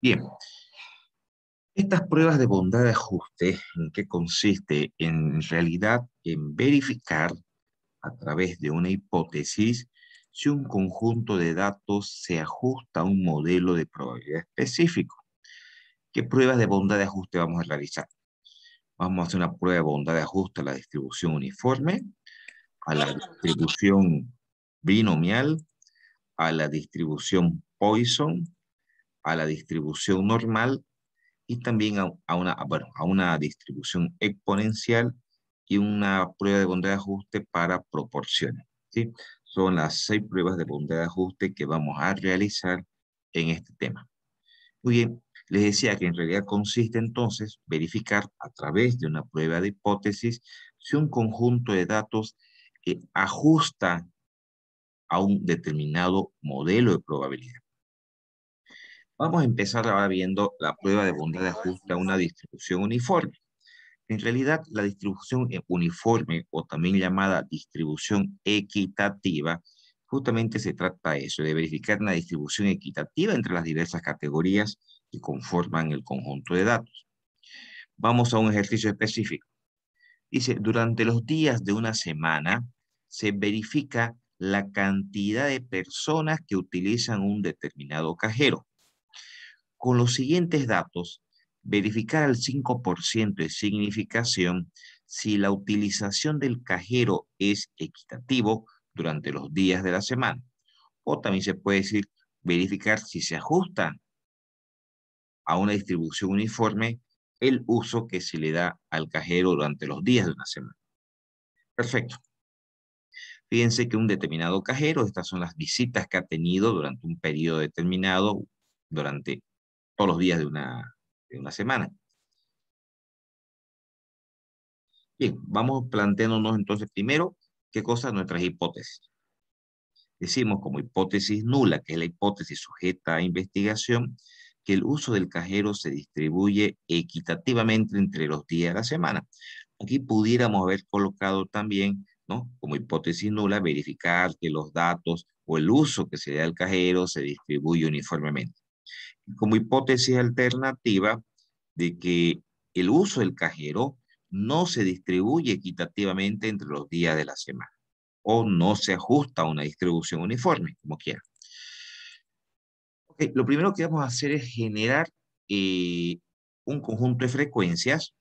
Bien, estas pruebas de bondad de ajuste, ¿en qué consiste? En realidad, en verificar a través de una hipótesis si un conjunto de datos se ajusta a un modelo de probabilidad específico. ¿Qué pruebas de bondad de ajuste vamos a realizar? Vamos a hacer una prueba de bondad de ajuste a la distribución uniforme, a la distribución binomial, a la distribución Poisson, a la distribución normal y también a una distribución exponencial y una prueba de bondad de ajuste para proporciones, ¿sí? Son las 6 pruebas de bondad de ajuste que vamos a realizar en este tema. Muy bien, les decía que en realidad consiste entonces verificar a través de una prueba de hipótesis si un conjunto de datos ajusta a un determinado modelo de probabilidad. Vamos a empezar ahora viendo la prueba de bondad de ajuste a una distribución uniforme. En realidad, la distribución uniforme, o también llamada distribución equitativa, justamente se trata de eso, de verificar una distribución equitativa entre las diversas categorías que conforman el conjunto de datos. Vamos a un ejercicio específico. Dice, durante los días de una semana se verifica la cantidad de personas que utilizan un determinado cajero. Con los siguientes datos, verificar al 5% de significación si la utilización del cajero es equitativo durante los días de la semana. O también se puede decir verificar si se ajusta a una distribución uniforme el uso que se le da al cajero durante los días de una semana. Perfecto. Fíjense que un determinado cajero, estas son las visitas que ha tenido durante un periodo determinado, durante todos los días de una semana. Bien, vamos planteándonos entonces primero qué cosas nuestras hipótesis. Decimos como hipótesis nula, que es la hipótesis sujeta a investigación, que el uso del cajero se distribuye equitativamente entre los días de la semana. Aquí pudiéramos haber colocado también, ¿no? Como hipótesis nula, verificar que los datos o el uso que se da al cajero se distribuye uniformemente. Como hipótesis alternativa de que el uso del cajero no se distribuye equitativamente entre los días de la semana o no se ajusta a una distribución uniforme, como quiera. Okay, lo primero que vamos a hacer es generar un conjunto de frecuencias.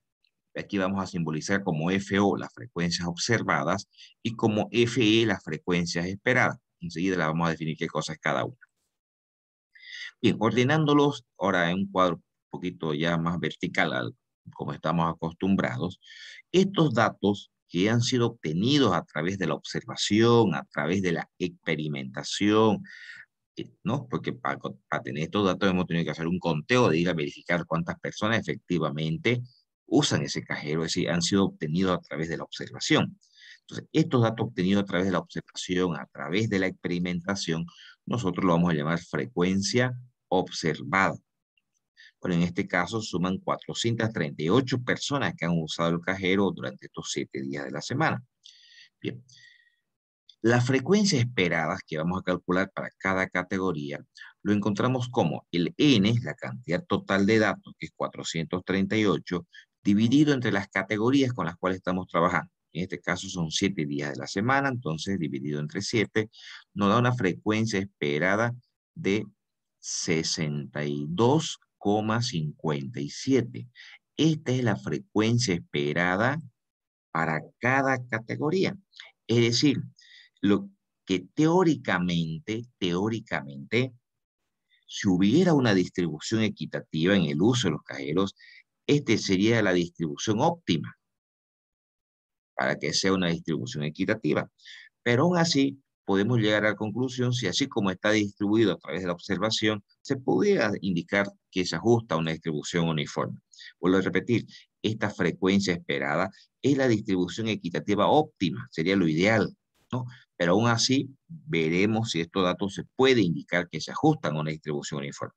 Aquí vamos a simbolizar como FO las frecuencias observadas y como FE las frecuencias esperadas. Enseguida la vamos a definir qué cosa es cada una. Bien, ordenándolos ahora en un cuadro un poquito ya más vertical, como estamos acostumbrados, estos datos que han sido obtenidos a través de la observación, a través de la experimentación, ¿no? Porque para tener estos datos hemos tenido que hacer un conteo de ir a verificar cuántas personas efectivamente usan ese cajero, es decir, han sido obtenidos a través de la observación. Entonces, estos datos obtenidos a través de la observación, a través de la experimentación, nosotros lo vamos a llamar frecuencia observada. Bueno, en este caso suman 438 personas que han usado el cajero durante estos 7 días de la semana. Bien. Las frecuencias esperadas que vamos a calcular para cada categoría lo encontramos como el N, la cantidad total de datos, que es 438, dividido entre las categorías con las cuales estamos trabajando. En este caso son 7 días de la semana, entonces dividido entre 7, nos da una frecuencia esperada de 62,57. Esta es la frecuencia esperada para cada categoría. Es decir, lo que teóricamente, si hubiera una distribución equitativa en el uso de los cajeros, este sería la distribución óptima para que sea una distribución equitativa. Pero aún así, podemos llegar a la conclusión si así como está distribuido a través de la observación, se pudiera indicar que se ajusta a una distribución uniforme. Vuelvo a repetir, esta frecuencia esperada es la distribución equitativa óptima, sería lo ideal, ¿no? Pero aún así, veremos si estos datos se puede indicar que se ajustan a una distribución uniforme.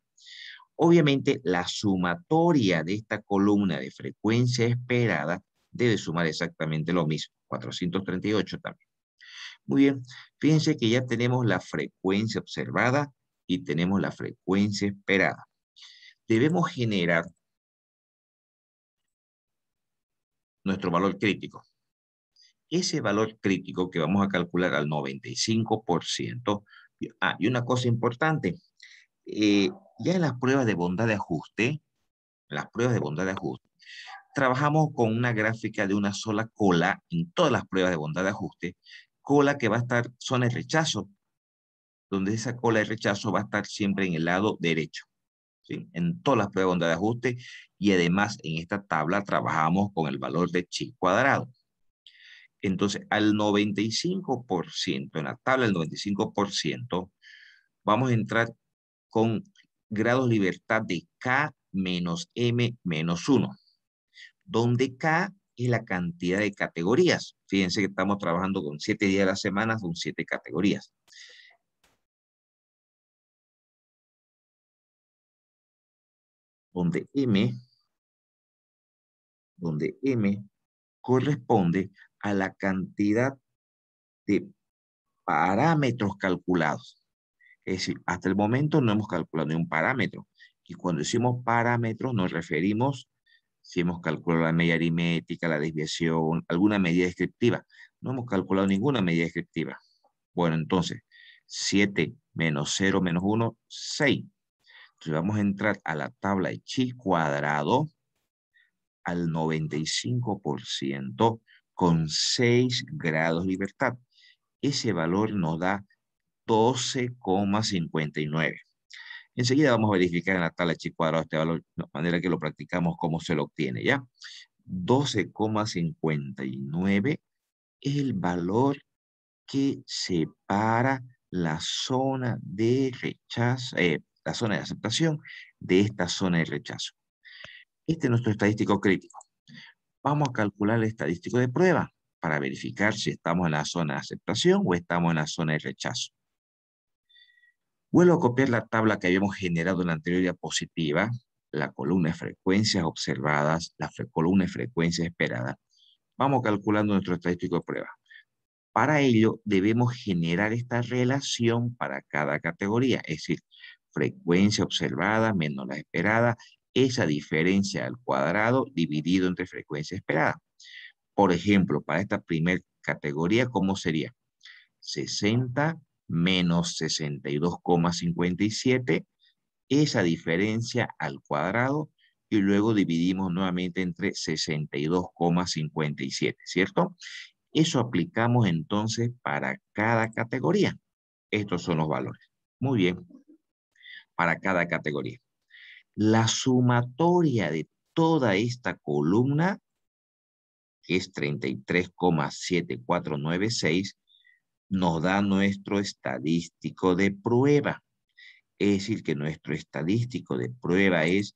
Obviamente, la sumatoria de esta columna de frecuencia esperada debe sumar exactamente lo mismo, 438 también. Muy bien, fíjense que ya tenemos la frecuencia observada y tenemos la frecuencia esperada. debemos generar nuestro valor crítico. Ese valor crítico que vamos a calcular al 95%. Y una cosa importante, ya en las pruebas de bondad de ajuste, trabajamos con una gráfica de una sola cola en todas las pruebas de bondad de ajuste, cola que va a estar zona de rechazo, donde esa cola de rechazo va a estar siempre en el lado derecho, ¿sí? En todas las pruebas de bondad de ajuste, y además en esta tabla trabajamos con el valor de chi cuadrado. Entonces, al 95%, en la tabla del 95%, vamos a entrar con grados de libertad de K menos M menos 1, donde K es la cantidad de categorías. Fíjense que estamos trabajando con 7 días de la semana, son 7 categorías. Donde M corresponde a la cantidad de parámetros calculados. Es decir, hasta el momento no hemos calculado ni un parámetro. Y cuando decimos parámetros nos referimos si hemos calculado la media aritmética, la desviación, alguna medida descriptiva. No hemos calculado ninguna medida descriptiva. Bueno, entonces, 7 menos 0 menos 1, 6. Entonces vamos a entrar a la tabla de chi cuadrado al 95% con 6 grados de libertad. Ese valor nos da 12,59. Enseguida vamos a verificar en la tabla de chi cuadrado este valor, de manera que lo practicamos cómo se lo obtiene, ¿ya? 12,59 es el valor que separa la zona de rechazo, la zona de aceptación de esta zona de rechazo. Este es nuestro estadístico crítico. Vamos a calcular el estadístico de prueba para verificar si estamos en la zona de aceptación o estamos en la zona de rechazo. Vuelvo a copiar la tabla que habíamos generado en la anterior diapositiva, la columna de frecuencias observadas, la columna de frecuencias esperadas. Vamos calculando nuestro estadístico de prueba. Para ello, debemos generar esta relación para cada categoría, es decir, frecuencia observada menos la esperada, esa diferencia al cuadrado dividido entre frecuencia esperada. Por ejemplo, para esta primera categoría, ¿cómo sería? 60 menos 62,57, esa diferencia al cuadrado, y luego dividimos nuevamente entre 62,57, ¿cierto? Eso aplicamos entonces para cada categoría. Estos son los valores. Muy bien, para cada categoría. La sumatoria de toda esta columna, que es 33,7496, nos da nuestro estadístico de prueba. Es decir, que nuestro estadístico de prueba es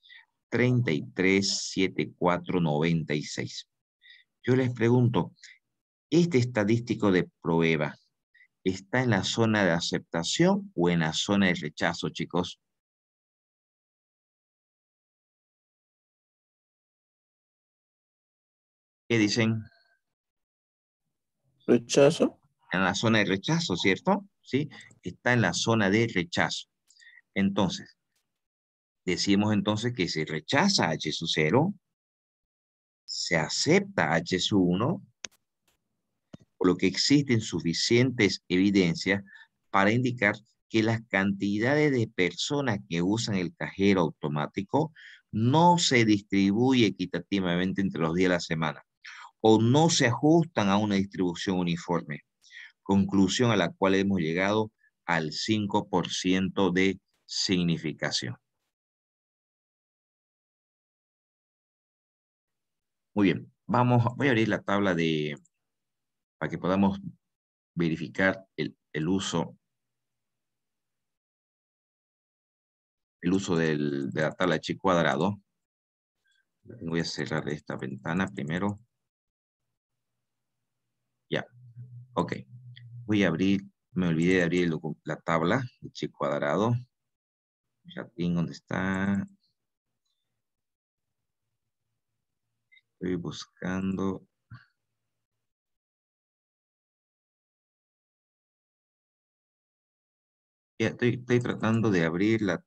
33,7496. Yo les pregunto, ¿este estadístico de prueba está en la zona de aceptación o en la zona de rechazo, chicos? ¿Qué dicen? Rechazo. En la zona de rechazo, ¿cierto? ¿Sí? Está en la zona de rechazo. Entonces, decimos entonces que se rechaza H sub 0, se acepta H sub 1, por lo que existen suficientes evidencias para indicar que las cantidades de personas que usan el cajero automático no se distribuye equitativamente entre los días de la semana o no se ajustan a una distribución uniforme. Conclusión a la cual hemos llegado al 5% de significación. Muy bien, voy a abrir la tabla para que podamos verificar el uso de la tabla de chi cuadrado. Voy a cerrar esta ventana primero. Ya, ok. Voy a abrir, me olvidé de abrir la tabla de chi cuadrado. Ya tengo dónde está. Estoy buscando. Ya estoy tratando de abrir la.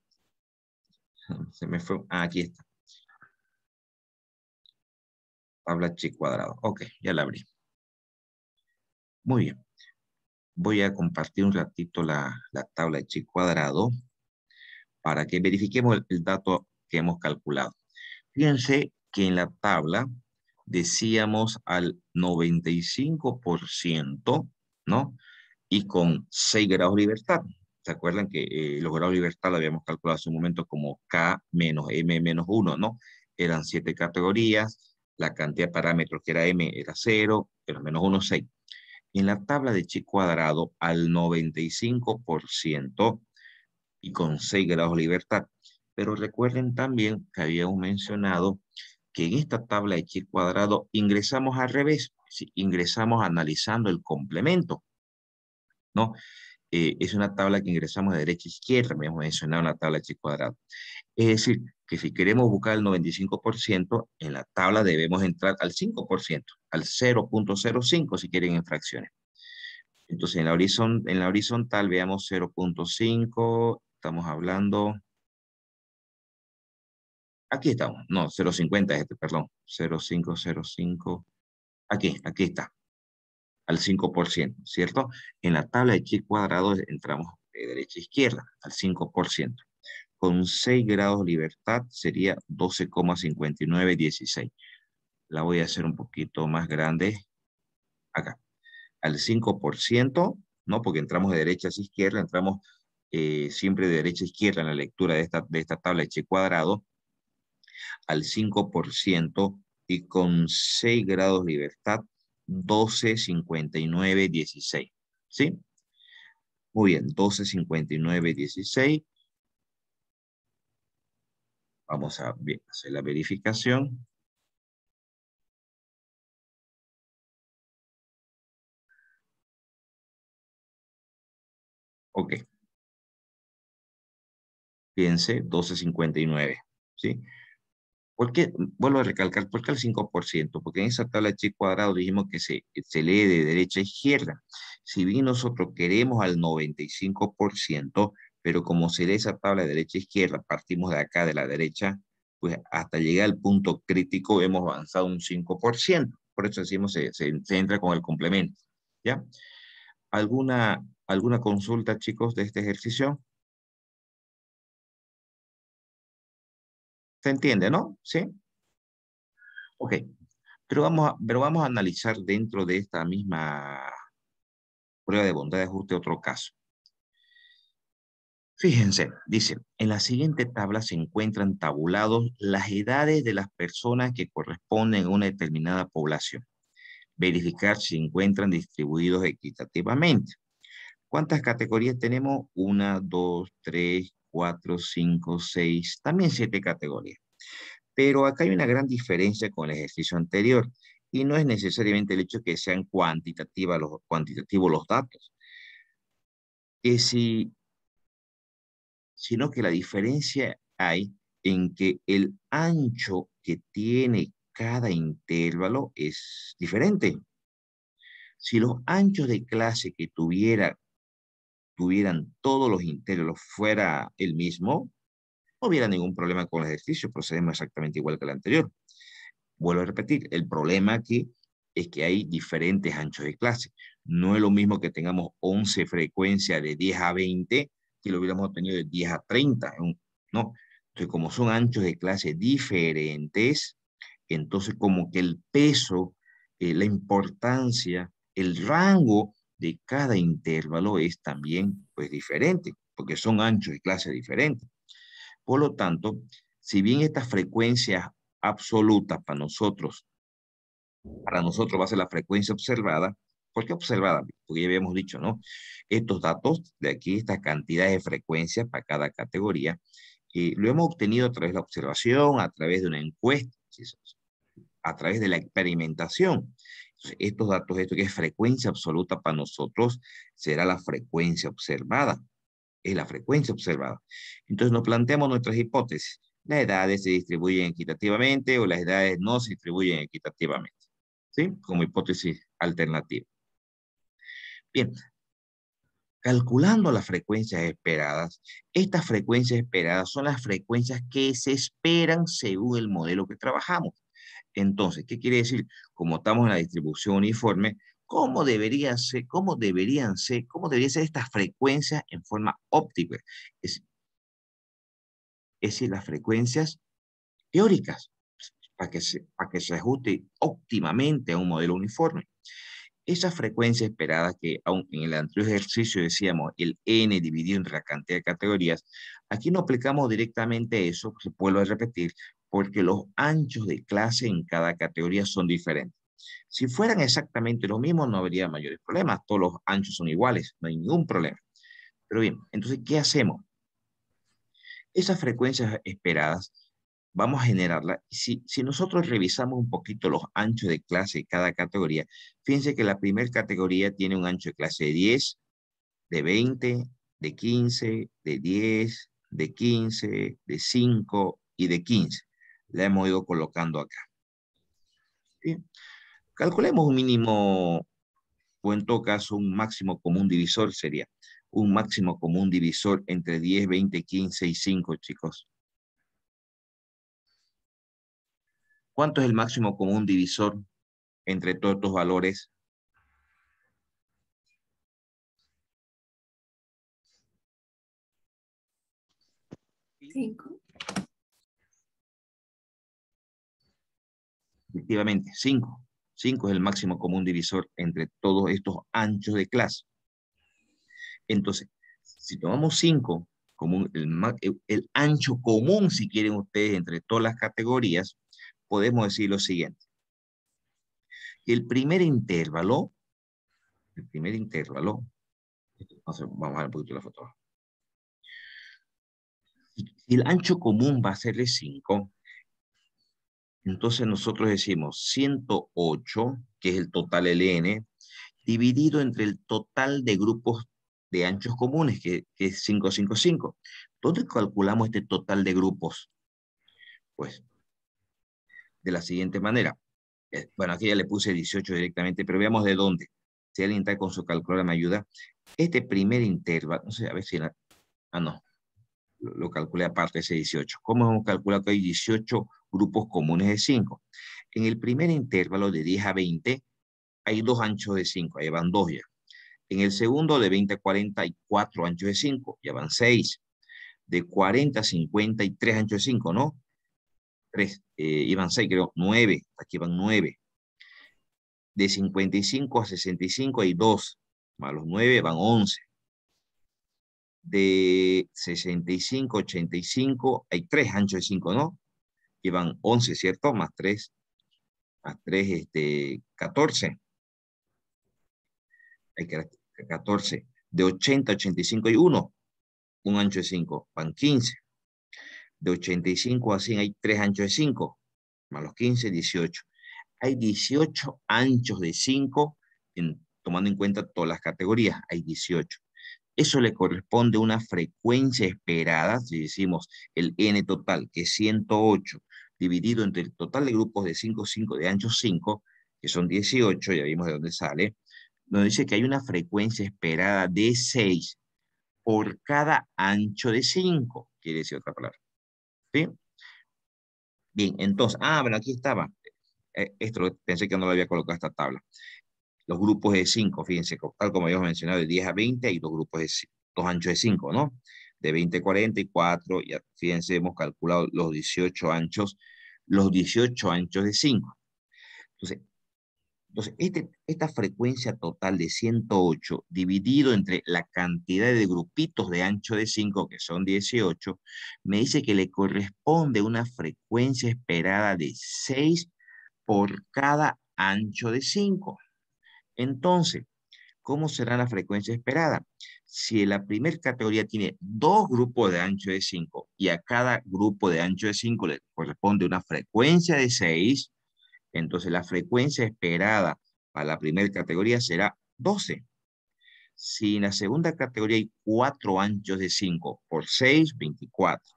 Se me fue. Ah, aquí está. Tabla Chi cuadrado. Ok, ya la abrí. Muy bien. Voy a compartir un ratito la tabla de Chi cuadrado para que verifiquemos el dato que hemos calculado. Fíjense que en la tabla decíamos al 95%, ¿no? Y con 6 grados de libertad. ¿Se acuerdan que los grados de libertad lo habíamos calculado hace un momento como K menos M menos 1, ¿no? Eran 7 categorías, la cantidad de parámetros que era M era 0, pero menos 1, 6. En la tabla de chi cuadrado, al 95% y con 6 grados de libertad. Pero recuerden también que habíamos mencionado que en esta tabla de chi cuadrado ingresamos al revés, sí, ingresamos analizando el complemento, ¿no? Es una tabla que ingresamos de derecha a izquierda, me hemos mencionado en la tabla de chi cuadrado. Es decir, que si queremos buscar el 95%, en la tabla debemos entrar al 5%, al 0.05 si quieren en fracciones. Entonces, en la horizontal veamos 0.5, estamos hablando, aquí estamos, no, 0.50 es este, perdón, 0.505, aquí está, al 5%, ¿cierto? En la tabla de chi cuadrado entramos de derecha a izquierda, al 5%. Con 6 grados de libertad sería 12,5916. La voy a hacer un poquito más grande acá. Al 5%, ¿no? Porque entramos de derecha hacia izquierda, entramos siempre de derecha a izquierda en la lectura de esta tabla de chi cuadrado, al 5% y con 6 grados de libertad, 12,5916. ¿Sí? Muy bien, 12,5916. Vamos a hacer la verificación. Ok, fíjense, 12,59. ¿Sí? ¿Por qué? Vuelvo a recalcar, ¿por qué el 5%? Porque en esa tabla de chi cuadrado dijimos que se lee de derecha a izquierda. Si bien nosotros queremos al 95%, pero como se lee esa tabla de derecha a izquierda, partimos de acá, de la derecha, pues hasta llegar al punto crítico hemos avanzado un 5%. Por eso decimos se entra con el complemento. ¿Ya? ¿Alguna consulta, chicos, de este ejercicio? ¿Se entiende, no? ¿Sí? Ok. Pero vamos a analizar dentro de esta misma prueba de bondad de ajuste otro caso. Fíjense, dice, en la siguiente tabla se encuentran tabulados las edades de las personas que corresponden a una determinada población. Verificar si se encuentran distribuidos equitativamente. ¿Cuántas categorías tenemos? Una, dos, tres, cuatro, cinco, seis, también 7 categorías. Pero acá hay una gran diferencia con el ejercicio anterior y no es necesariamente el hecho que sean cuantitativos los datos, que si, sino que la diferencia hay en que el ancho que tiene cada intervalo es diferente. Si los anchos de clase que tuvieran todos los intervalos fuera el mismo, no hubiera ningún problema con el ejercicio, procedemos exactamente igual que el anterior. Vuelvo a repetir, el problema aquí es que hay diferentes anchos de clase. No es lo mismo que tengamos 11 frecuencias de 10 a 20 que lo hubiéramos tenido de 10 a 30. No. Entonces, como son anchos de clase diferentes, entonces como que el peso, la importancia, el rango de cada intervalo es también pues diferente, porque son anchos de clase diferentes. Por lo tanto, si bien estas frecuencias absolutas para nosotros va a ser la frecuencia observada, ¿por qué observada? Porque ya habíamos dicho, ¿no? Estos datos de aquí, estas cantidades de frecuencias para cada categoría, lo hemos obtenido a través de la observación, a través de una encuesta, a través de la experimentación. Entonces, estos datos, esto que es frecuencia absoluta para nosotros, será la frecuencia observada, es la frecuencia observada. Entonces nos planteamos nuestras hipótesis. Las edades se distribuyen equitativamente o las edades no se distribuyen equitativamente. ¿Sí? Como hipótesis alternativa. Bien, calculando las frecuencias esperadas, estas frecuencias esperadas son las frecuencias que se esperan según el modelo que trabajamos. Entonces, ¿qué quiere decir? Como estamos en la distribución uniforme, cómo deberían ser estas frecuencias en forma óptica? Es, es decir, las frecuencias teóricas, para que se ajuste óptimamente a un modelo uniforme. Esa frecuencia esperada que aún en el anterior ejercicio decíamos el n dividido entre la cantidad de categorías, aquí no aplicamos directamente eso, se vuelvo a repetir, porque los anchos de clase en cada categoría son diferentes. Si fueran exactamente los mismos, no habría mayores problemas. Todos los anchos son iguales, no hay ningún problema. Pero bien, entonces, ¿qué hacemos? Esas frecuencias esperadas, vamos a generarlas. Si nosotros revisamos un poquito los anchos de clase de cada categoría, fíjense que la primera categoría tiene un ancho de clase de 10, de 20, de 15, de 10, de 15, de 5 y de 15. La hemos ido colocando acá. Bien. Calculemos un mínimo, o en todo caso un máximo común divisor sería un máximo común divisor entre 10, 20, 15 y 5, chicos. ¿Cuánto es el máximo común divisor entre todos estos valores? 5. Efectivamente, 5. 5 es el máximo común divisor entre todos estos anchos de clase. Entonces, si tomamos 5 como el ancho común, si quieren ustedes, entre todas las categorías, podemos decir lo siguiente. El primer intervalo, vamos a ver un poquito la foto. Si el ancho común va a ser de 5, entonces nosotros decimos 108, que es el total LN, dividido entre el total de grupos de anchos comunes, que es 555. ¿Dónde calculamos este total de grupos? Pues de la siguiente manera. Bueno, aquí ya le puse 18 directamente, pero veamos de dónde. Si alguien está con su calculadora me ayuda. Este primer intervalo, no sé, a ver si no, lo calculé aparte ese 18. ¿Cómo hemos calculado que hay 18 grupos comunes de 5? En el primer intervalo de 10 a 20 hay 2 anchos de 5, ahí van 2 ya. En el segundo de 20 a 40 hay 4 anchos de 5, ya van 6. De 40 a 50 hay 3 anchos de 5, ¿no? 3, iban 6, creo, 9, aquí van 9. De 55 a 65 hay 2, más los 9 van 11. De 65 a 85 hay 3 anchos de 5, ¿no? Y van 11, ¿cierto? Más 3, 14. Hay que 14. De 80 a 85 hay 1, un ancho de 5, van 15. De 85 a 100 hay 3 anchos de 5, más los 15, 18. Hay 18 anchos de 5, tomando en cuenta todas las categorías, hay 18. Eso le corresponde a una frecuencia esperada, si decimos el n total, que es 108, dividido entre el total de grupos de 5, 5, de ancho 5, que son 18, ya vimos de dónde sale, nos dice que hay una frecuencia esperada de 6 por cada ancho de 5, quiere decir otra palabra. ¿Sí? Bien, entonces, bueno, aquí estaba. Pensé que no lo había colocado esta tabla. Los grupos de 5, fíjense, tal como habíamos mencionado, de 10 a 20 hay 2 grupos de 2 anchos de 5, ¿no? De 20 a 44, ya fíjense, hemos calculado los 18 anchos de 5. Entonces esta frecuencia total de 108 dividido entre la cantidad de grupitos de ancho de 5, que son 18, me dice que le corresponde una frecuencia esperada de 6 por cada ancho de 5. Entonces, ¿cómo será la frecuencia esperada? Si la primera categoría tiene 2 grupos de ancho de 5 y a cada grupo de ancho de 5 le corresponde una frecuencia de 6, entonces la frecuencia esperada para la primera categoría será 12. Si en la segunda categoría hay 4 anchos de 5 por 6, 24.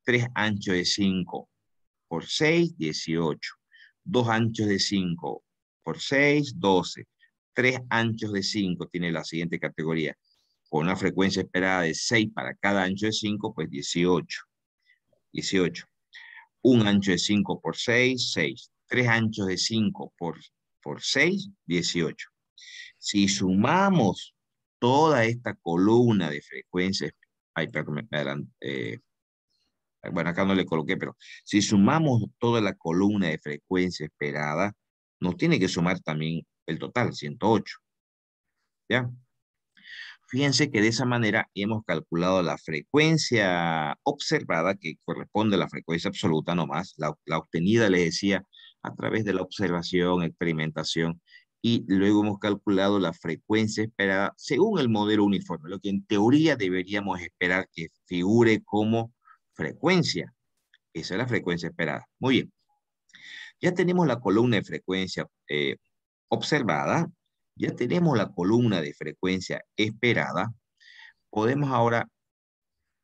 3 anchos de 5 por 6, 18. 2 anchos de 5 por 6, 12. 3 anchos de 5 tiene la siguiente categoría. con una frecuencia esperada de 6 para cada ancho de 5, pues 18. 18. Un ancho de 5 por 6, 6. Tres anchos de 5 por 6, 18. Si sumamos toda esta columna de frecuencias, ay, perdón, bueno, acá no le coloqué, pero si sumamos toda la columna de frecuencia esperada, nos tiene que sumar también el total, 108. ¿Ya? Fíjense que de esa manera hemos calculado la frecuencia observada, que corresponde a la frecuencia absoluta nomás, la obtenida, les decía, a través de la observación, experimentación, y luego hemos calculado la frecuencia esperada según el modelo uniforme, lo que en teoría deberíamos esperar que figure como frecuencia. Esa es la frecuencia esperada. Muy bien. Ya tenemos la columna de frecuencia observada, ya tenemos la columna de frecuencia esperada, podemos ahora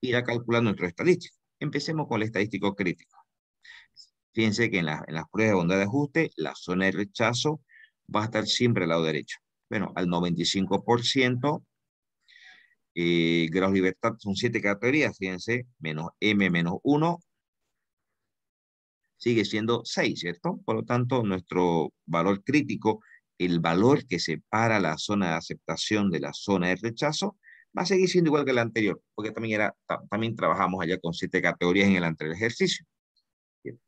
ir a calcular nuestro estadístico. Empecemos con el estadístico crítico. Fíjense que en las pruebas de bondad de ajuste, la zona de rechazo va a estar siempre al lado derecho. Bueno, al 95%, grados de libertad son 7 categorías, fíjense, menos M menos 1, sigue siendo 6, ¿cierto? Por lo tanto, nuestro valor crítico, el valor que separa la zona de aceptación de la zona de rechazo, va a seguir siendo igual que el anterior, porque también trabajamos allá con 7 categorías en el anterior ejercicio. Bien.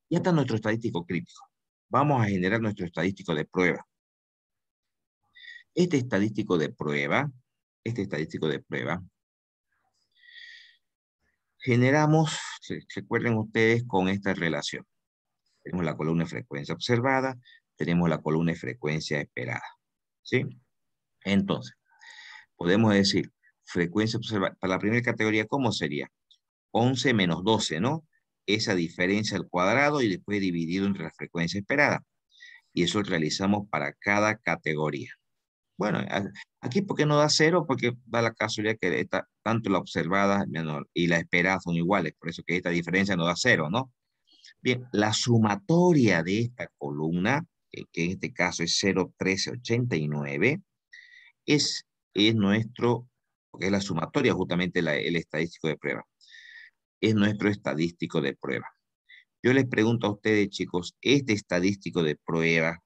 Ya está nuestro estadístico crítico. Vamos a generar nuestro estadístico de prueba. Este estadístico de prueba, generamos, recuerden ustedes, con esta relación. Tenemos la columna de frecuencia observada, tenemos la columna de frecuencia esperada. ¿Sí? Entonces, podemos decir, frecuencia observada, para la primera categoría, ¿cómo sería? 11 menos 12, ¿no? Esa diferencia al cuadrado y después dividido entre la frecuencia esperada. Y eso lo realizamos para cada categoría. Bueno, aquí ¿por qué no da 0? Porque da la casualidad que tanto la observada y la esperada son iguales, por eso que esta diferencia no da 0, ¿no? Bien, la sumatoria de esta columna, que en este caso es 0,1389, es nuestro, porque es la sumatoria justamente el estadístico de prueba, es nuestro estadístico de prueba. Yo les pregunto a ustedes, chicos, ¿este estadístico de prueba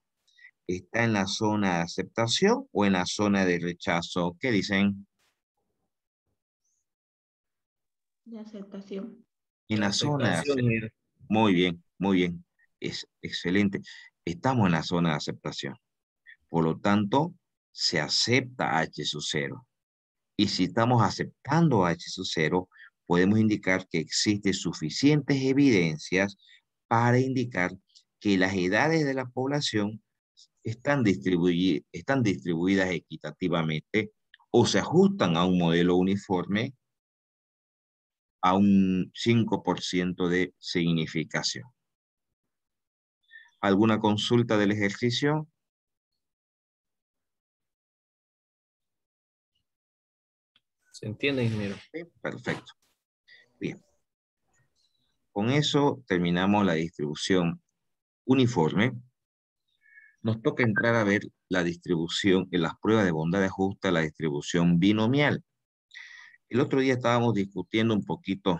está en la zona de aceptación o en la zona de rechazo? ¿Qué dicen? De aceptación. En la zona de aceptación. Muy bien, muy bien. Es excelente. Estamos en la zona de aceptación. Por lo tanto, se acepta H sub 0. Y si estamos aceptando H sub 0, podemos indicar que existen suficientes evidencias para indicar que las edades de la población están distribuidas equitativamente o se ajustan a un modelo uniforme a un 5% de significación. ¿Alguna consulta del ejercicio? ¿Se entiende, ingeniero? Perfecto. Bien. Con eso terminamos la distribución uniforme. Nos toca entrar a ver la distribución, en las pruebas de bondad de ajuste, la distribución binomial. El otro día estábamos discutiendo un poquito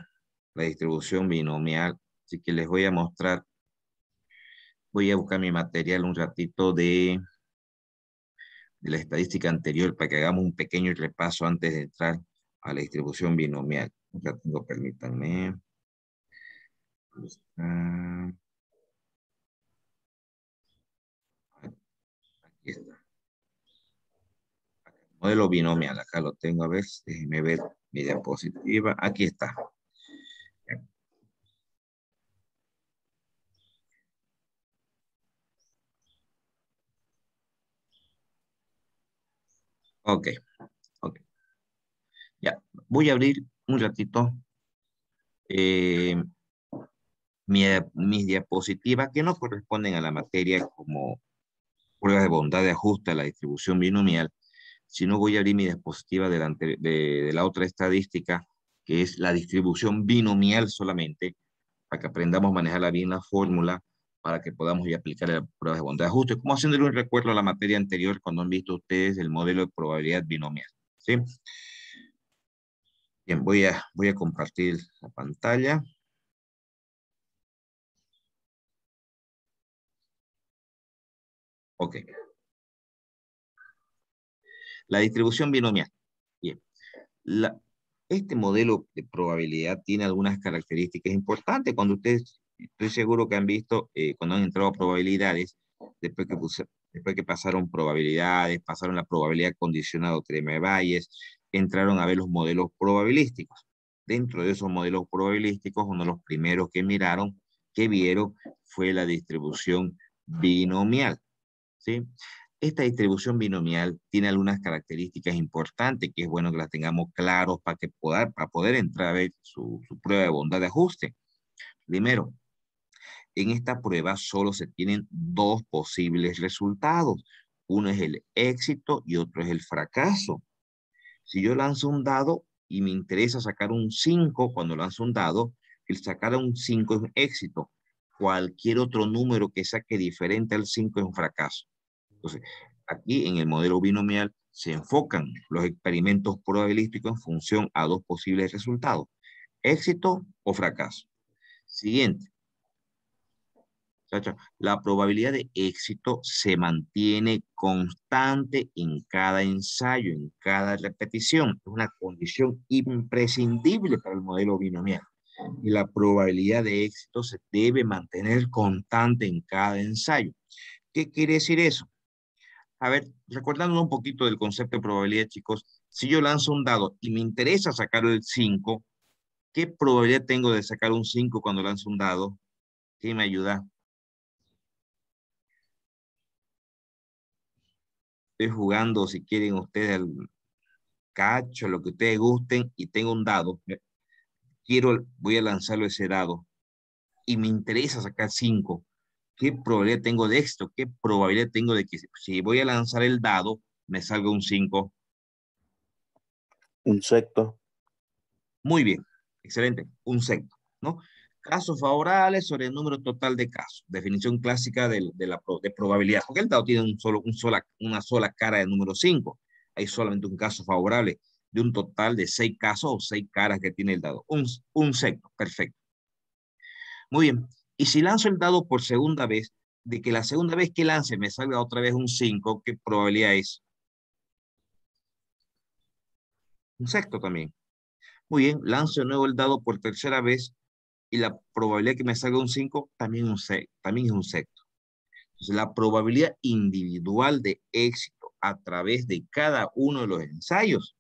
la distribución binomial, así que les voy a mostrar, voy a buscar mi material un ratito de la estadística anterior para que hagamos un pequeño repaso antes de entrar a la distribución binomial. Un ratito, permítanme. Aquí está. Modelo binomial, acá lo tengo, a ver, déjenme ver mi diapositiva. Aquí está. Ok, ok. Ya, voy a abrir un ratito eh, mis diapositivas que no corresponden a la materia como pruebas de bondad de ajuste a la distribución binomial, sino voy a abrir mi diapositiva de la otra estadística, que es la distribución binomial solamente, para que aprendamos a manejar bien la fórmula, para que podamos ya aplicar las pruebas de bondad de ajuste, como haciéndole un recuerdo a la materia anterior cuando han visto ustedes el modelo de probabilidad binomial. ¿Sí? Bien, voy a compartir la pantalla. Ok. La distribución binomial. Bien. Este modelo de probabilidad tiene algunas características importantes. Cuando ustedes, estoy seguro que han visto, cuando han entrado a probabilidades, después que pasaron probabilidades, pasaron la probabilidad condicionada o Treme-Bayes, entraron a ver los modelos probabilísticos. Dentro de esos modelos probabilísticos, uno de los primeros que vieron, fue la distribución binomial. ¿Sí? Esta distribución binomial tiene algunas características importantes que es bueno que las tengamos claros para poder entrar a ver su prueba de bondad de ajuste. Primero, en esta prueba solo se tienen dos posibles resultados. Uno es el éxito y otro es el fracaso. Si yo lanzo un dado y me interesa sacar un 5 cuando lanzo un dado, el sacar un 5 es un éxito. Cualquier otro número que saque diferente al 5 es un fracaso. Entonces, aquí en el modelo binomial se enfocan los experimentos probabilísticos en función a dos posibles resultados, éxito o fracaso. Siguiente. La probabilidad de éxito se mantiene constante en cada ensayo, en cada repetición. Es una condición imprescindible para el modelo binomial. Y la probabilidad de éxito se debe mantener constante en cada ensayo. ¿Qué quiere decir eso? A ver, recordando un poquito del concepto de probabilidad, chicos, si yo lanzo un dado y me interesa sacar el 5, ¿qué probabilidad tengo de sacar un 5 cuando lanzo un dado? ¿Quién me ayuda? Estoy jugando, si quieren ustedes, al cacho, lo que ustedes gusten, y tengo un dado. Voy a lanzarlo ese dado y me interesa sacar 5. ¿Qué probabilidad tengo de éxito? ¿Qué probabilidad tengo de que si voy a lanzar el dado, me salga un 5? Un sexto. Muy bien, excelente, un sexto, ¿no? Casos favorables sobre el número total de casos. Definición clásica de probabilidad. Porque el dado tiene una sola cara de número 5. Hay solamente un caso favorable de un total de 6 casos o 6 caras que tiene el dado. Un sexto, perfecto. Muy bien. Y si lanzo el dado por segunda vez, de que la segunda vez que lance me salga otra vez un 5, ¿qué probabilidad es? Un sexto también. Muy bien, lanzo de nuevo el dado por tercera vez y la probabilidad que me salga un 5 también es un sexto. Entonces, la probabilidad individual de éxito a través de cada uno de los ensayos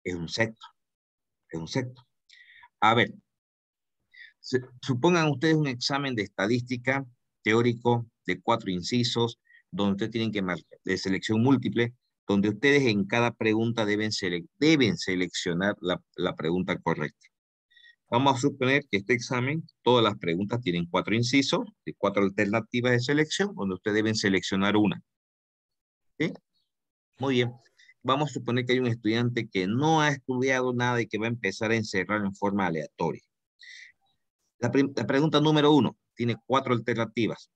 es un sexto. Es un sexto. A ver, supongan ustedes un examen de estadística teórico de 4 incisos, donde ustedes tienen que marcar de selección múltiple, donde ustedes en cada pregunta deben seleccionar la pregunta correcta. Vamos a suponer que este examen, todas las preguntas tienen 4 incisos, de 4 alternativas de selección, donde ustedes deben seleccionar una. ¿Sí? Muy bien. Vamos a suponer que hay un estudiante que no ha estudiado nada y que va a empezar a encerrar en forma aleatoria. La pregunta número 1 tiene 4 alternativas.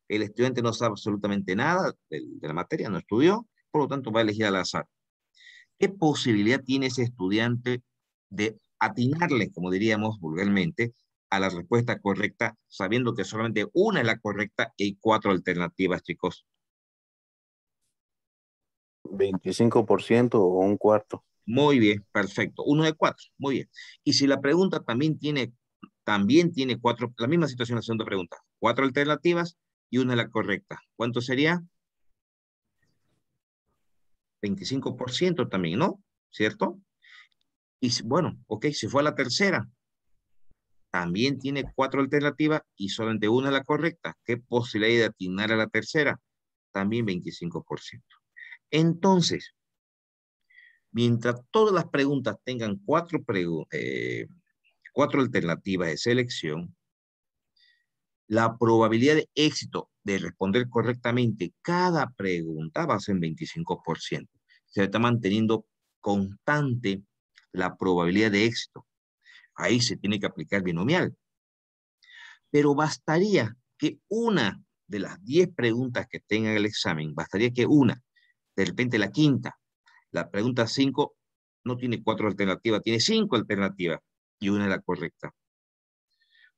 El estudiante no sabe absolutamente nada de la materia, no estudió, por lo tanto va a elegir al azar. ¿Qué posibilidad tiene ese estudiante de atinarle, como diríamos vulgarmente, a la respuesta correcta, sabiendo que solamente una es la correcta y hay 4 alternativas, chicos? 25% o un cuarto. Muy bien, perfecto. 1 de 4, muy bien. Y si la pregunta también tiene 4, la misma situación, la segunda pregunta, 4 alternativas y una es la correcta. ¿Cuánto sería? 25% también, ¿no? ¿Cierto? Y bueno, ok, si fue a la tercera, también tiene 4 alternativas y solamente una es la correcta. ¿Qué posibilidad hay de atinar a la tercera? También 25%. Entonces, mientras todas las preguntas tengan 4 alternativas de selección, la probabilidad de éxito de responder correctamente cada pregunta va a ser en 25%. Se está manteniendo constante la probabilidad de éxito. Ahí se tiene que aplicar binomial. Pero bastaría que una de las 10 preguntas que tenga el examen, bastaría que una, de repente la quinta, la pregunta 5 no tiene 4 alternativas, tiene 5 alternativas y una es la correcta.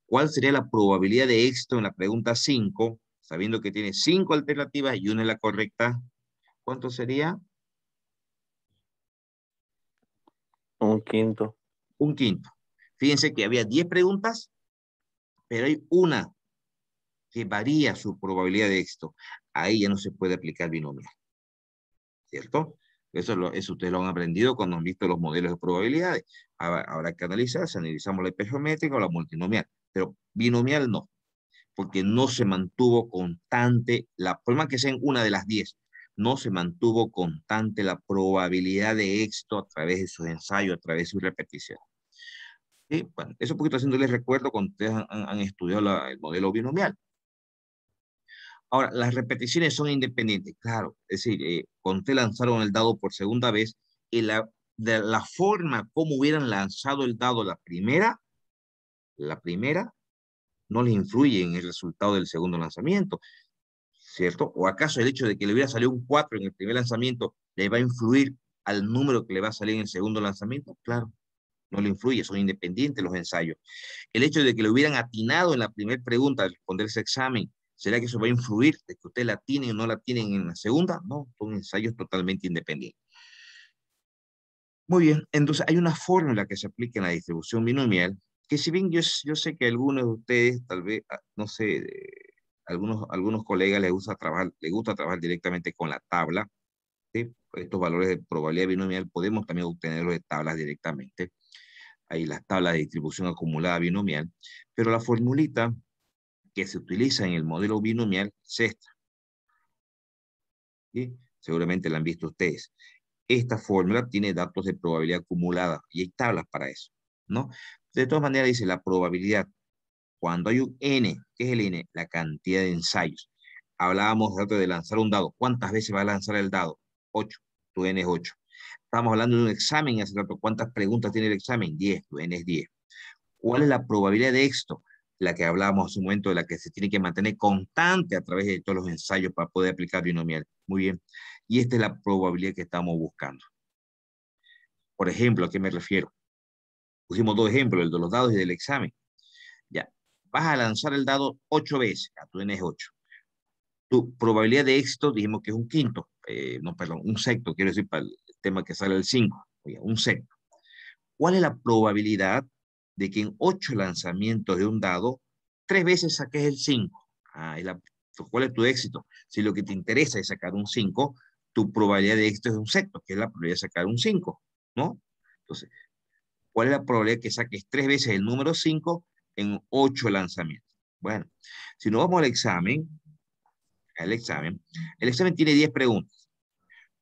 ¿Cuál sería la probabilidad de éxito en la pregunta 5, sabiendo que tiene 5 alternativas y una es la correcta? ¿Cuánto sería? Un quinto. Un quinto. Fíjense que había 10 preguntas, pero hay una que varía su probabilidad de éxito. Ahí ya no se puede aplicar binomial, ¿cierto? Eso ustedes lo han aprendido cuando han visto los modelos de probabilidades. Habrá que analizar si analizamos la hipergeométrica o la multinomial, pero binomial no, porque no se mantuvo constante, por más que sean una de las 10, no se mantuvo constante la probabilidad de éxito a través de sus ensayos, a través de sus repeticiones. ¿Sí? Bueno, eso un poquito haciéndoles recuerdo cuando ustedes han estudiado el modelo binomial. Ahora, las repeticiones son independientes, claro. Es decir, cuando ustedes lanzaron el dado por segunda vez, de la forma como hubieran lanzado el dado la primera no les influye en el resultado del segundo lanzamiento, ¿cierto? ¿O acaso el hecho de que le hubiera salido un 4 en el primer lanzamiento le va a influir al número que le va a salir en el segundo lanzamiento? Claro, no le influye, son independientes los ensayos. El hecho de que le hubieran atinado en la primera pregunta al responder ese examen, ¿será que eso va a influir de que usted la tiene o no la tienen en la segunda? No, son ensayos totalmente independientes. Muy bien, entonces hay una fórmula que se aplica en la distribución binomial, que si bien yo sé que algunos de ustedes, tal vez, no sé, algunos colegas les gusta trabajar directamente con la tabla, ¿sí? Estos valores de probabilidad binomial podemos también obtenerlos de tablas directamente. Hay las tablas de distribución acumulada binomial, pero la formulita que se utiliza en el modelo binomial es esta. ¿Sí? Seguramente la han visto ustedes. Esta fórmula tiene datos de probabilidad acumulada y hay tablas para eso, ¿no? De todas maneras dice la probabilidad cuando hay un n. ¿Qué es el n? La cantidad de ensayos. Hablábamos de lanzar un dado. ¿Cuántas veces va a lanzar el dado? 8. Tu n es 8. Estamos hablando de un examen hace rato. ¿Cuántas preguntas tiene el examen? 10. Tu n es 10. ¿Cuál es la probabilidad de éxito? La que hablábamos hace un momento, de la que se tiene que mantener constante a través de todos los ensayos para poder aplicar binomial. Muy bien. Y esta es la probabilidad que estamos buscando. Por ejemplo, ¿a qué me refiero? Pusimos 2 ejemplos, el de los dados y del examen. Ya. Vas a lanzar el dado 8 veces. Ya, tu n es 8. Tu probabilidad de éxito, dijimos que es un quinto. No, perdón, un sexto, quiero decir, para el tema que sale el 5. Oye, un sexto. ¿Cuál es la probabilidad de que en 8 lanzamientos de un dado, 3 veces saques el 5? ¿Cuál es tu éxito? Si lo que te interesa es sacar un 5, tu probabilidad de éxito es un sexto, que es la probabilidad de sacar un 5, ¿no? Entonces, ¿cuál es la probabilidad de que saques 3 veces el número 5 en 8 lanzamientos? Bueno, si nos vamos al examen, el examen tiene 10 preguntas.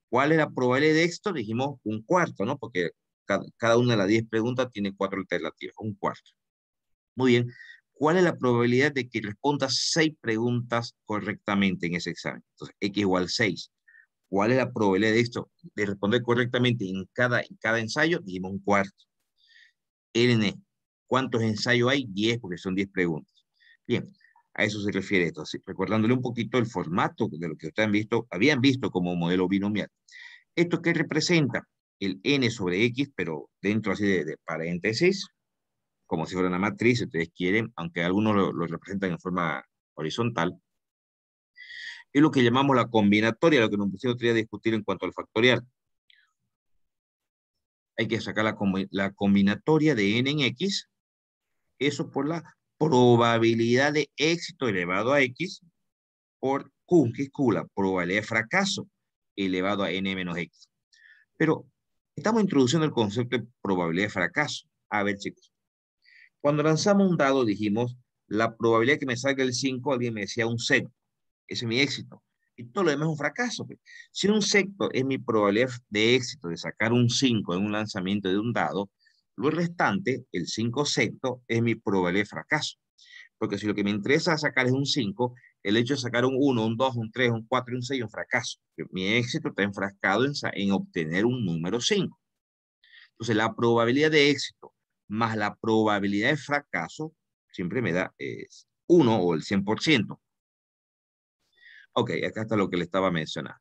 ¿Cuál es la probabilidad de éxito? Dijimos un cuarto, ¿no? Porque cada una de las 10 preguntas tiene 4 alternativas, un cuarto. Muy bien. ¿Cuál es la probabilidad de que respondas 6 preguntas correctamente en ese examen? Entonces, x igual 6. ¿Cuál es la probabilidad de esto? De responder correctamente en cada ensayo, dijimos un cuarto. N, ¿cuántos ensayos hay? 10, porque son 10 preguntas. Bien, a eso se refiere esto. Así, recordándole un poquito el formato de lo que ustedes habían visto como modelo binomial. ¿Esto qué representa? El n sobre x, pero dentro así de paréntesis, como si fuera una matriz, si ustedes quieren, aunque algunos lo representan en forma horizontal. Es lo que llamamos la combinatoria, lo que nos pusimos otro día a discutir en cuanto al factorial. Hay que sacar la combinatoria de n en x, eso por la probabilidad de éxito elevado a x por q, que es q, la probabilidad de fracaso elevado a n menos x. Pero estamos introduciendo el concepto de probabilidad de fracaso. A ver, chicos. Cuando lanzamos un dado, dijimos, la probabilidad que me salga el 5, alguien me decía un sexto. Ese es mi éxito. Y todo lo demás es un fracaso. Si un sexto es mi probabilidad de éxito de sacar un 5 en un lanzamiento de un dado, lo restante, el 5 sexto, es mi probabilidad de fracaso. Porque si lo que me interesa sacar es un 5, el hecho de sacar un 1, un 2, un 3, un 4 y un 6 es un fracaso. Mi éxito está enfrascado en obtener un número 5. Entonces, la probabilidad de éxito más la probabilidad de fracaso siempre me da 1 o el 100%. Ok, acá está lo que le estaba mencionando.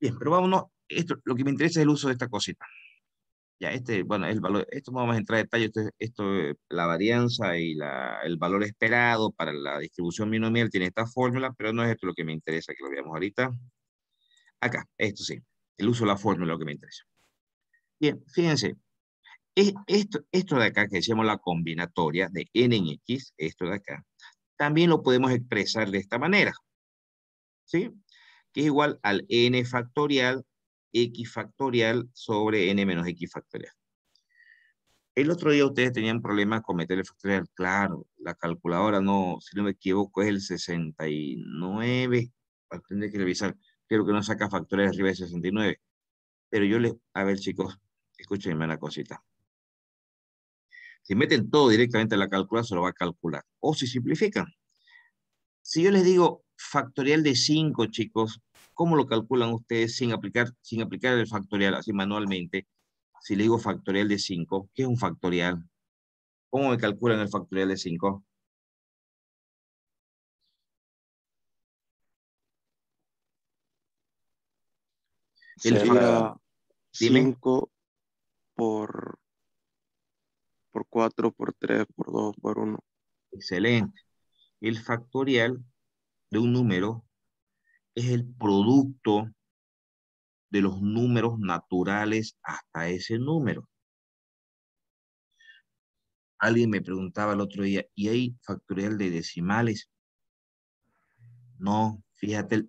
Bien, pero vámonos. Esto, lo que me interesa es el uso de esta cosita. Ya, bueno, el valor, esto no vamos a entrar en detalle, la varianza y el valor esperado para la distribución binomial tiene esta fórmula, pero no es esto lo que me interesa que lo veamos ahorita. Acá, esto sí, el uso de la fórmula es lo que me interesa. Bien, fíjense, esto de acá que decíamos la combinatoria de n en x, esto de acá, también lo podemos expresar de esta manera, ¿sí? Que es igual al n factorial, x factorial sobre n menos x factorial. El otro día ustedes tenían problemas con meter el factorial. Claro, la calculadora no, si no me equivoco, es el 69. Tendré que revisar. Creo que no saca factorial arriba de 69. Pero a ver chicos, escúchenme una cosita. Si meten todo directamente a la calculadora, se lo va a calcular. O si simplifican. Si yo les digo factorial de 5, chicos, ¿cómo lo calculan ustedes sin aplicar el factorial así manualmente? Si le digo factorial de 5, ¿qué es un factorial? ¿Cómo me calculan el factorial de 5? Sería Dime. 5 por 4, por 3, por 2, por 1. Excelente. El factorial de un número es el producto de los números naturales hasta ese número. Alguien me preguntaba el otro día, ¿y hay factorial de decimales? No, fíjate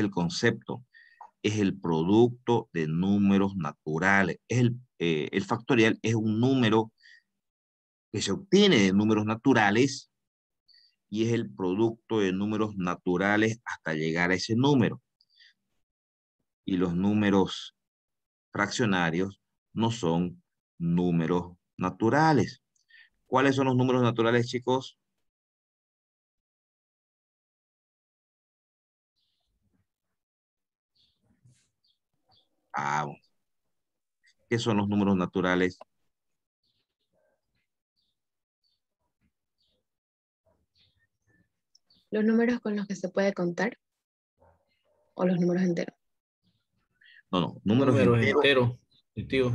el concepto. Es el producto de números naturales. El factorial es un número que se obtiene de números naturales y es el producto de números naturales hasta llegar a ese número. Y los números fraccionarios no son números naturales. ¿Cuáles son los números naturales, chicos? Ah, ¿qué son los números naturales? ¿Los números con los que se puede contar o los números enteros? No, números Números enteros. enteros, tío.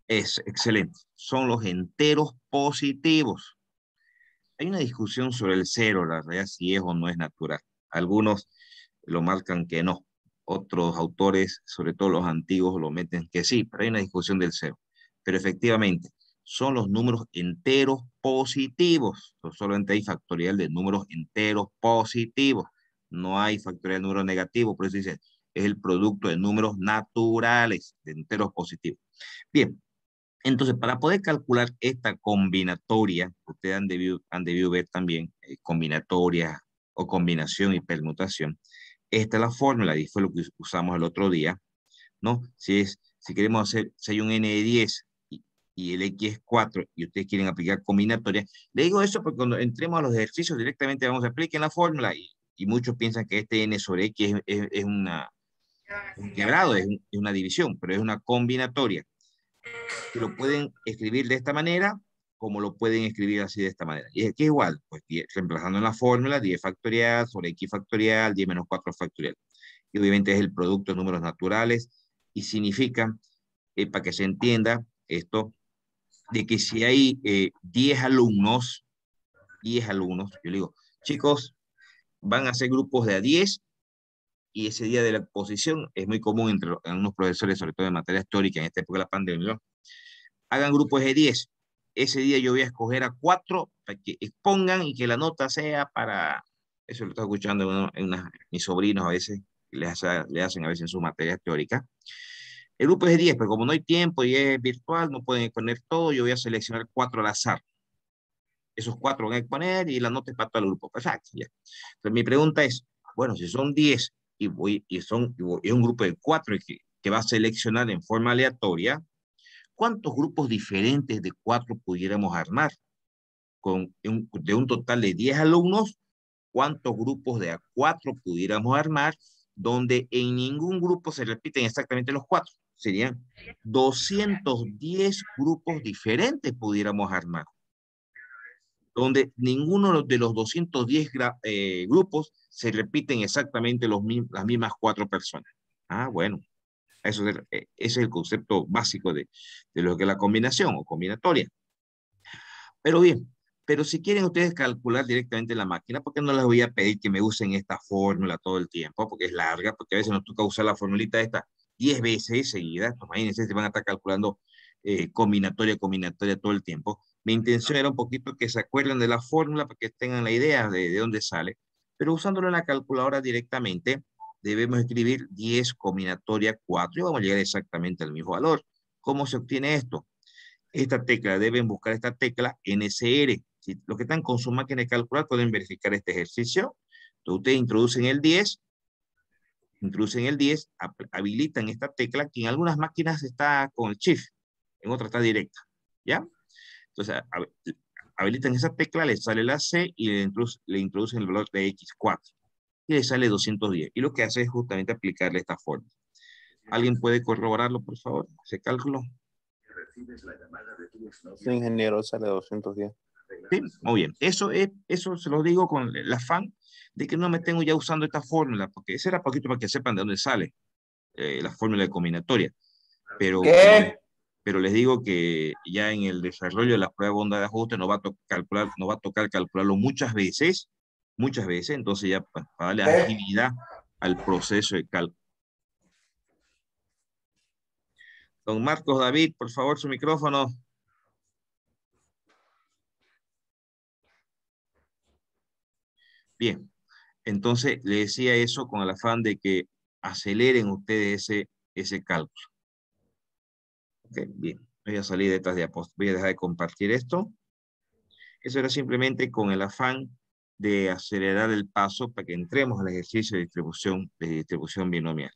Es excelente. Son los enteros positivos. Hay una discusión sobre el cero, la realidad, si es o no es natural. Algunos lo marcan que no. Otros autores, sobre todo los antiguos, lo meten que sí, pero hay una discusión del cero. Pero efectivamente, son los números enteros positivos. Solamente hay factorial de números enteros positivos. No hay factorial de números negativos, por eso dice, es el producto de números naturales, de enteros positivos. Bien, entonces, para poder calcular esta combinatoria, ustedes han debido ver también combinatoria o combinación y permutación. Esta es la fórmula y fue lo que usamos el otro día, ¿no? Si queremos hacer, si hay un n de 10 y el x es 4 y ustedes quieren aplicar combinatoria, le digo eso porque cuando entremos a los ejercicios directamente vamos a aplicar la fórmula y muchos piensan que este n sobre x es un quebrado, es una división, pero es una combinatoria. Que lo pueden escribir de esta manera, como lo pueden escribir así de esta manera. Y es que igual, pues reemplazando en la fórmula, 10 factorial sobre x factorial, 10 menos 4 factorial. Y obviamente es el producto de números naturales y significa, para que se entienda esto, de que si hay 10 alumnos, yo le digo, chicos, van a ser grupos de a 10 y ese día de la exposición es muy común entre algunos profesores, sobre todo de materias teóricas en esta época de la pandemia, ¿no? Hagan grupos de 10. Ese día yo voy a escoger a 4 para que expongan y que la nota sea para, eso lo estoy escuchando mis sobrinos a veces, le hacen a veces en sus materias teóricas. El grupo es de 10, pero como no hay tiempo y es virtual, no pueden exponer todo, yo voy a seleccionar 4 al azar. Esos 4 van a exponer y la nota es para todo el grupo. Perfecto, ya. Entonces mi pregunta es, bueno, si son 10 y es un grupo de 4 que va a seleccionar en forma aleatoria, ¿cuántos grupos diferentes de 4 pudiéramos armar? De un total de 10 alumnos, ¿cuántos grupos de a 4 pudiéramos armar donde en ningún grupo se repiten exactamente los 4? Serían 210 grupos diferentes pudiéramos armar. donde ninguno de los 210 grupos se repiten exactamente las mismas 4 personas. Ah, bueno, ese es el concepto básico de lo que es la combinación o combinatoria. Pero bien, pero si quieren ustedes calcular directamente en la máquina, porque no les voy a pedir que me usen esta fórmula todo el tiempo, porque es larga, porque a veces nos toca usar la formulita esta 10 veces seguidas. Pues imagínense, se van a estar calculando combinatoria todo el tiempo. Mi intención era un poquito que se acuerden de la fórmula para que tengan la idea de dónde sale, pero usándolo en la calculadora directamente, debemos escribir 10 combinatoria 4 y vamos a llegar exactamente al mismo valor. ¿Cómo se obtiene esto? Esta tecla, deben buscar esta tecla NSR. Si los que están con su máquina de calcular pueden verificar este ejercicio. Entonces ustedes introducen el 10, habilitan esta tecla que en algunas máquinas está con el shift, en otras está directa, ¿ya? Entonces habilitan esa tecla, les sale la C y le introducen el valor de X4 y le sale 210. Y lo que hace es justamente aplicarle esta forma. ¿Alguien puede corroborarlo, por favor? Ese cálculo. Sí, ingeniero, sale 210. Sí, muy bien. Eso se lo digo con el afán de que no me tengo ya usando esta fórmula, porque ese era poquito para que sepan de dónde sale la fórmula de combinatoria. Pero, pero les digo que ya en el desarrollo de la prueba de bondad de ajuste nos va a tocar calcularlo muchas veces, entonces ya para darle agilidad al proceso de cálculo. Don Marcos David, por favor, su micrófono. Bien, entonces le decía eso con el afán de que aceleren ustedes ese cálculo. Ok, bien, voy a salir de estas diapositivas, voy a dejar de compartir esto. Eso era simplemente con el afán de acelerar el paso para que entremos al ejercicio de distribución binomial.